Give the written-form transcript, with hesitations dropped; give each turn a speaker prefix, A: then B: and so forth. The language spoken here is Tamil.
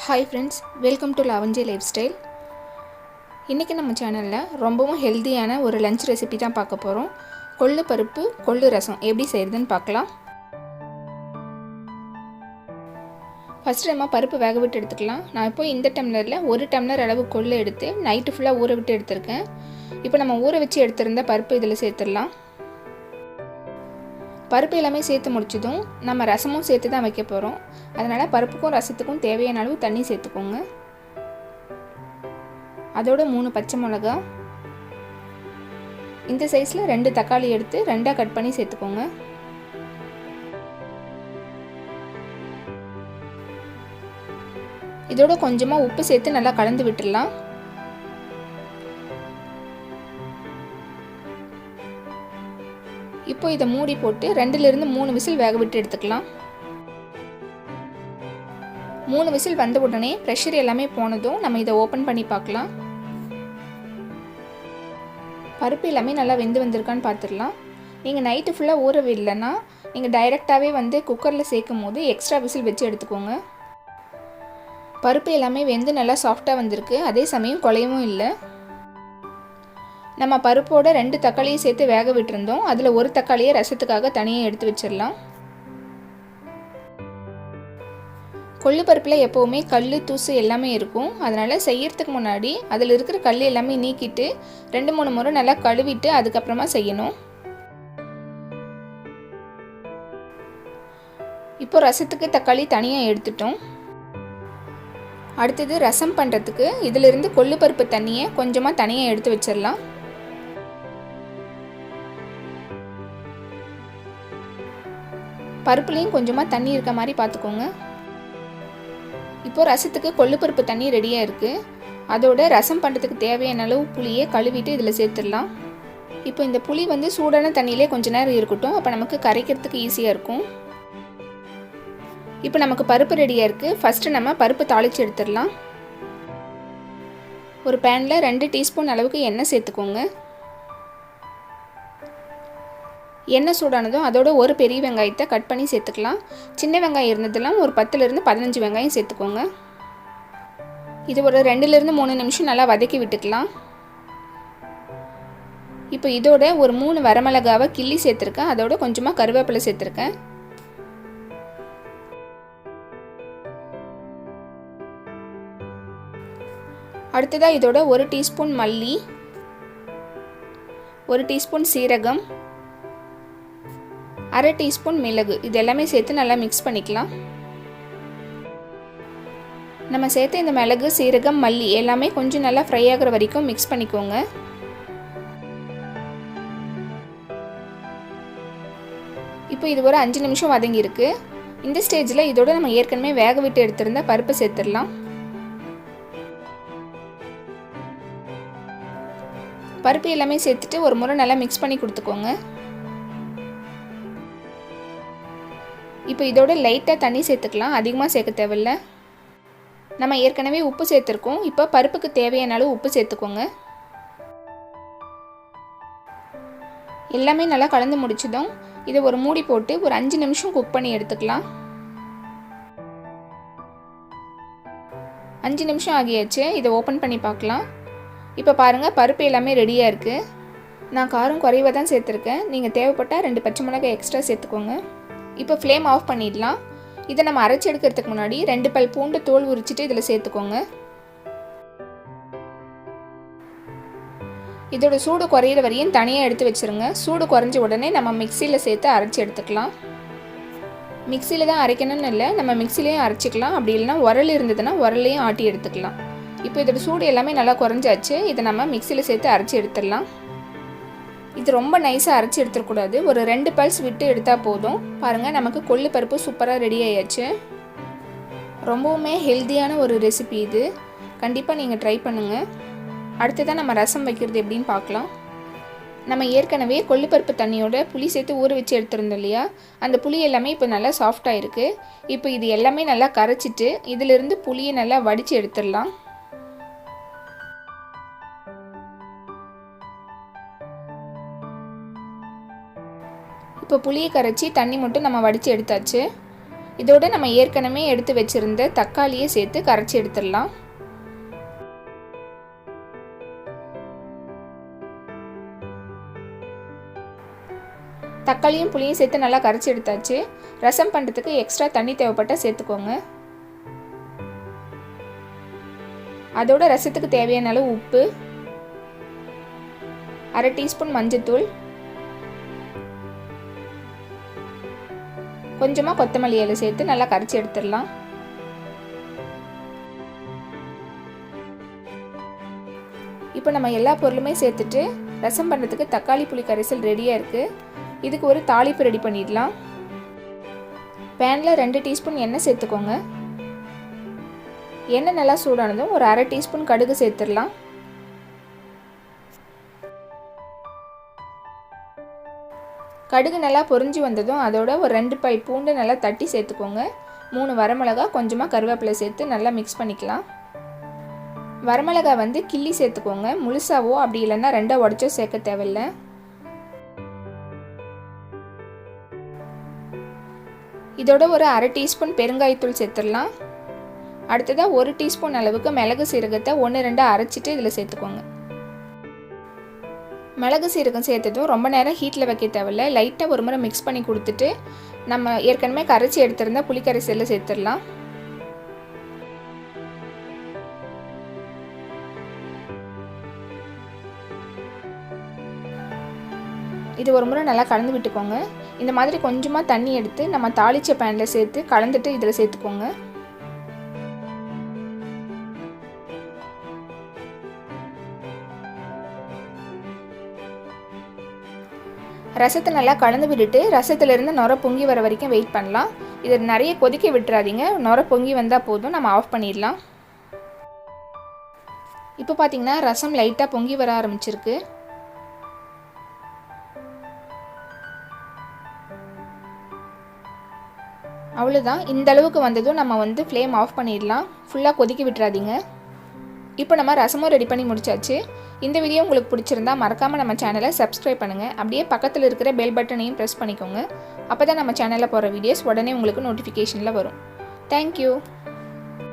A: Hi friends, welcome to Lavanje Lifestyle. இன்னைக்கு நம்ம சேனல்ல ரொம்பவும் ஹெல்தியான ஒரு லஞ்ச் ரெசிபி தான் பார்க்க போறோம். கொள்ளு பருப்பு கொள்ளு ரசம் எப்படி செய்யறதுன்னு பார்க்கலாம். ஃபர்ஸ்ட் நம்ம பருப்பு வேக விட்டு எடுத்துக்கலாம். நான் இப்போ இந்த டம்ளர்ல 1 டம்ளர் அளவு கொள்ளு எடுத்து நைட் ஃபுல்லா ஊற விட்டு எடுத்துர்க்கேன். இப்போ நம்ம ஊற வச்சு எடுத்திருந்த பருப்பு இதல சேர்த்துடலாம். பருப்பு எல்லாமே சேர்த்து முடிச்சதும் நம்ம ரசமும் சேர்த்து தான் வைக்க போறோம். அதனால பருப்புக்கும் ரசத்துக்கும் தேவையான அளவு தண்ணி சேர்த்துக்கோங்க. அதோட 3 பச்சை மிளகாய், இந்த சைஸ்ல 2 தக்காளி எடுத்து ரெண்டா கட் பண்ணி சேர்த்துக்கோங்க. இதோட கொஞ்சமா உப்பு சேர்த்து நல்லா கலந்து விட்டுறலாம். இப்போ இத மூடி போட்டு 2 ல இருந்து 3 விசில் வேக விட்டு எடுத்துக்கலாம். 3 விசில் வந்த உடனே பிரஷர் எல்லாமே போனதும் நம்ம இத ஓபன் பண்ணி பார்க்கலாம். பருப்பு எல்லாமே நல்லா வெந்து வந்திருக்கான்னு பார்த்துடலாம். நீங்க நைட் ஃபுல்லா ஊற விடலனா நீங்க டைரக்டாவே வந்து குக்கர்ல சேக்கும்போது எக்ஸ்ட்ரா விசில் வெச்சு எடுத்துக்கோங்க. பருப்பு எல்லாமே வெந்து நல்லா சாஃப்ட்டா வந்திருக்கு. அதே சமயம் குழையவும் இல்ல. நம்ம பருப்போட 2 தக்காளியை சேர்த்து வேக விட்டுறோம். அதுல ஒரு தக்காளியை ரசத்துக்காக தனியா எடுத்து வச்சிரலாம். கொள்ளு பருப்புல எப்பவுமே கல்லு தூசு எல்லாமே இருக்கும். அதனால செய்யறதுக்கு முன்னாடி அதில இருக்கிற கல்லு எல்லாமே நீக்கிட்டு 2-3 முறை நல்லா கழுவிட்டு அதுக்கு அப்புறமா செய்யணும். இப்போ ரசத்துக்கு தக்காளி தனியா எடுத்துட்டோம். அடுத்து ரசம் பண்றதுக்கு இதில இருந்து கொள்ளு பருப்பு தண்ணியை கொஞ்சமா தனியா எடுத்து வச்சிரலாம். பருப்புலயும் கொஞ்சமா தண்ணி இருக்க மாதிரி பாத்துக்கோங்க. இப்போ ரசத்துக்கு கொள்ளு பருப்பு தண்ணி ரெடியா இருக்கு. அதோட ரசம் பண்றதுக்கு தேவையான அளவு புளியை கழுவிட்டு இதல சேர்த்துடலாம். இப்போ இந்த புளி வந்து சூடான தண்ணியிலே கொஞ்ச நேரம் இருக்கட்டும். அப்ப நமக்கு கரைக்கிறதுக்கு ஈஸியா இருக்கும். இப்போ நமக்கு பருப்பு ரெடியா இருக்கு. ஃபர்ஸ்ட் நம்ம பருப்பு தாளிச்சு எடுத்துடலாம். ஒரு panல 2 டீஸ்பூன் அளவுக்கு எண்ணெய் சேர்த்துக்கோங்க. எண்ணெய் சூடானதும் அதோட ஒரு பெரிய வெங்காயத்தை கட் பண்ணி சேர்த்துக்கலாம். சின்ன வெங்காயம் இருந்ததெல்லாம் ஒரு 10 ல இருந்து 15 வெங்காயம் சேர்த்துக்கோங்க. இது ஒரு 2 ல இருந்து 3 நிமிஷம் நல்லா வதக்கி விட்டுக்கலாம். இப்போ இதோட ஒரு 3 வரமிளகாவை கிள்ளி சேர்த்திருக்கேன். அதோட கொஞ்சமா கறிவேப்பிலை சேர்த்திருக்கேன். அடுத்ததா இதோட 1 டீஸ்பூன் மல்லி, 1 டீஸ்பூன் சீரகம், 1/2 டீஸ்பூன் மிளகு இது எல்லாமே சேர்த்து நல்லா mix பண்ணிக்கலாம். நம்ம சேர்த்த இந்த மிளகு, சீரகம், மல்லி எல்லாமே கொஞ்சம் நல்லா ஃப்ரை ஆகுற வரைக்கும் mix பண்ணிக்கோங்க. இப்போ இது ஒரு 5 நிமிஷம் வதங்கி இருக்கு. இந்த ஸ்டேஜ்ல இதோட நம்ம ஏற்கனவே வேக விட்டு எடுத்திருந்த பருப்பு சேர்த்துடலாம். பருப்பு எல்லாமே சேர்த்துட்டு ஒரு முறை நல்லா mix பண்ணி கொடுத்துக்கோங்க. இப்போ இதோட லைட்டா தண்ணி சேர்த்துக்கலாம். அதிகமா சேர்க்க தேவையில்ல. நம்ம ஏற்கனவே உப்பு சேர்த்திருக்கோம். இப்போ பருப்புக்கு தேவையான அளவு உப்பு சேர்த்துக்கோங்க. எல்லாமே நல்லா கலந்து முடிச்சதும் இத ஒரு மூடி போட்டு ஒரு 5 நிமிஷம் குக் பண்ணி எடுத்துக்கலாம். 5 நிமிஷம் ஆகியாச்சு. இத ஓபன் பண்ணி பார்க்கலாம். இப்போ பாருங்க பருப்பு எல்லாமே ரெடியா இருக்கு. நான் காரம் குறைவா தான் சேர்த்திருக்கேன். நீங்க தேவைப்பட்டா 2 பச்சை மிளகாய் எக்ஸ்ட்ரா சேர்த்துக்கோங்க. இப்போ ஃப்ளேம் ஆஃப் பண்ணிடலாம். இத நம்ம அரைச்சு எடுக்கிறதுக்கு முன்னாடி 2 பல் பூண்டு தோல் உரிச்சிட்டு இதல சேர்த்துக்கோங்க. இதோட சூடு குறையிற வரையும் தனியா எடுத்து வச்சிருங்க. சூடு குறைஞ்ச உடனே நம்ம மிக்ஸில சேர்த்து அரைச்சு எடுத்துக்கலாம். மிக்ஸில தான் அரைக்கணும்னு இல்ல, நம்ம மிக்ஸிலயே அரைச்சுக்கலாம். அப்படி இல்லனா உரல் இருந்ததுனா உரல்லையும் ஆட்டி எடுத்துக்கலாம். இப்போ இதோட சூடு எல்லாமே நல்லா குறைஞ்சாச்சு. இத நம்ம மிக்ஸில சேர்த்து அரைச்சு எடுத்துடலாம். இது ரொம்ப நைஸா அரைச்சு எடுத்துற கூடாது. ஒரு 2 பல்ஸ் விட்டு எடுத்தா போதும். பாருங்க நமக்கு கொள்ளு பருப்பு சூப்பரா ரெடி ஆயாச்சு. ரொம்பவுமே ஹெல்தியான ஒரு ரெசிபி இது. கண்டிப்பா நீங்க ட்ரை பண்ணுங்க. அடுத்ததா நம்ம ரசம் வைக்கிறது எப்படின்னு பார்க்கலாம். நம்ம ஏற்கனவே கொள்ளு பருப்பு தண்ணியோட புளி சேர்த்து ஊற வச்சு எடுத்துறோம் இல்லையா? அந்த புளி எல்லாமே இப்போ நல்லா சாஃப்ட்டா இருக்கு. இப்போ இது எல்லாமே நல்லா கரைச்சிட்டு இதில இருந்து புளியை நல்லா வடிச்சு எடுத்துறலாம். இப்போ புளியை கரைச்சி தண்ணி மட்டும் நம்ம வடிச்சு எடுத்தாச்சு. இதோட நம்ம ஏற்கனவே எடுத்து வச்சிருந்த தக்காளியை சேர்த்து கரைச்சி எடுத்துடலாம். தக்காளியும் புளியும் சேர்த்து நல்லா கரைச்சி எடுத்தாச்சு. ரசம் பண்ணுறதுக்கு எக்ஸ்ட்ரா தண்ணி தேவைப்பட்டால் சேர்த்துக்கோங்க. அதோட ரசத்துக்கு தேவையான அளவு உப்பு, 1/2 டீஸ்பூன் மஞ்சள்தூள், கொஞ்சமாக கொத்தமல்லி இலை சேர்த்து நல்லா கரைச்சி எடுத்துடலாம். இப்போ நம்ம எல்லா பொருளுமே சேர்த்துட்டு ரசம் பண்ணுறதுக்கு தக்காளி புளி கரைசல் ரெடியாக இருக்குது. இதுக்கு ஒரு தாளிப்பு ரெடி பண்ணிடலாம். பேனில் 2 டீஸ்பூன் எண்ணெய் சேர்த்துக்கோங்க. எண்ணெய் நல்லா சூடானதும் ஒரு 1/2 டீஸ்பூன் கடுகு சேர்த்துடலாம். கடுகு நல்லா பொரிஞ்சு வந்ததும் அதோட ஒரு 2 பல் பூண்டு நல்லா தட்டி சேர்த்துக்கோங்க. 3 வரமிளகா, கொஞ்சமாக கருவேப்பிலை சேர்த்து நல்லா மிக்ஸ் பண்ணிக்கலாம். வரமிளகா வந்து கிள்ளி சேர்த்துக்கோங்க. முழுசாவோ அப்படி இல்லைன்னா 2 உடச்சோ சேர்க்க தேவையில்லை. இதோட ஒரு 1/2 டீஸ்பூன் பெருங்காயத்தூள் சேர்த்துடலாம். அடுத்ததாக 1 டீஸ்பூன் அளவுக்கு மிளகு சீரகத்தை 1-2 அரைச்சிட்டு இதில் சேர்த்துக்கோங்க. மிளகு சீரகம் சேர்த்ததும் ரொம்ப நேரம் ஹீட்டில் வைக்க தேவையில்லை. லைட்டாக ஒரு முறை மிக்ஸ் பண்ணி கொடுத்துட்டு நம்ம ஏற்கனவே கரைச்சி எடுத்திருந்த புளிக்கரைசலில் சேர்த்துடலாம். இது ஒரு முறை நல்லா கலந்து விட்டுக்கோங்க. இந்த மாதிரி கொஞ்சமாக தண்ணி எடுத்து நம்ம தாளிச்ச பேனில் சேர்த்து கலந்துட்டு இதில் சேர்த்துக்கோங்க. ரசத்தை நல்லா கலந்து விட்டுட்டு ரசத்துலேருந்து நுர பொங்கி வர வரைக்கும் வெயிட் பண்ணலாம். இதை நிறைய கொதிக்க விட்டுறாதீங்க. நுர பொங்கி வந்தால் போதும், நம்ம ஆஃப் பண்ணிடலாம். இப்போ பார்த்தீங்கன்னா ரசம் லைட்டாக பொங்கி வர ஆரம்பிச்சிருக்கு. அவ்வளோதான். இந்த அளவுக்கு வந்ததும் நம்ம வந்து ஃப்ளேம் ஆஃப் பண்ணிடலாம். ஃபுல்லாக கொதிக்க விட்டுறாதீங்க. இப்போ நம்ம ரசமும் ரெடி பண்ணி முடிச்சாச்சு. இந்த வீடியோ உங்களுக்கு பிடிச்சிருந்தா மறக்காமல் நம்ம சேனலை சப்ஸ்கிரைப் பண்ணுங்கள். அப்படியே பக்கத்தில் இருக்கிற பெல் பட்டனையும் ப்ரெஸ் பண்ணிக்கோங்க. அப்போ தான் நம்ம சேனலில் போகிற வீடியோஸ் உடனே உங்களுக்கு நோட்டிஃபிகேஷனில் வரும். தேங்க்யூ.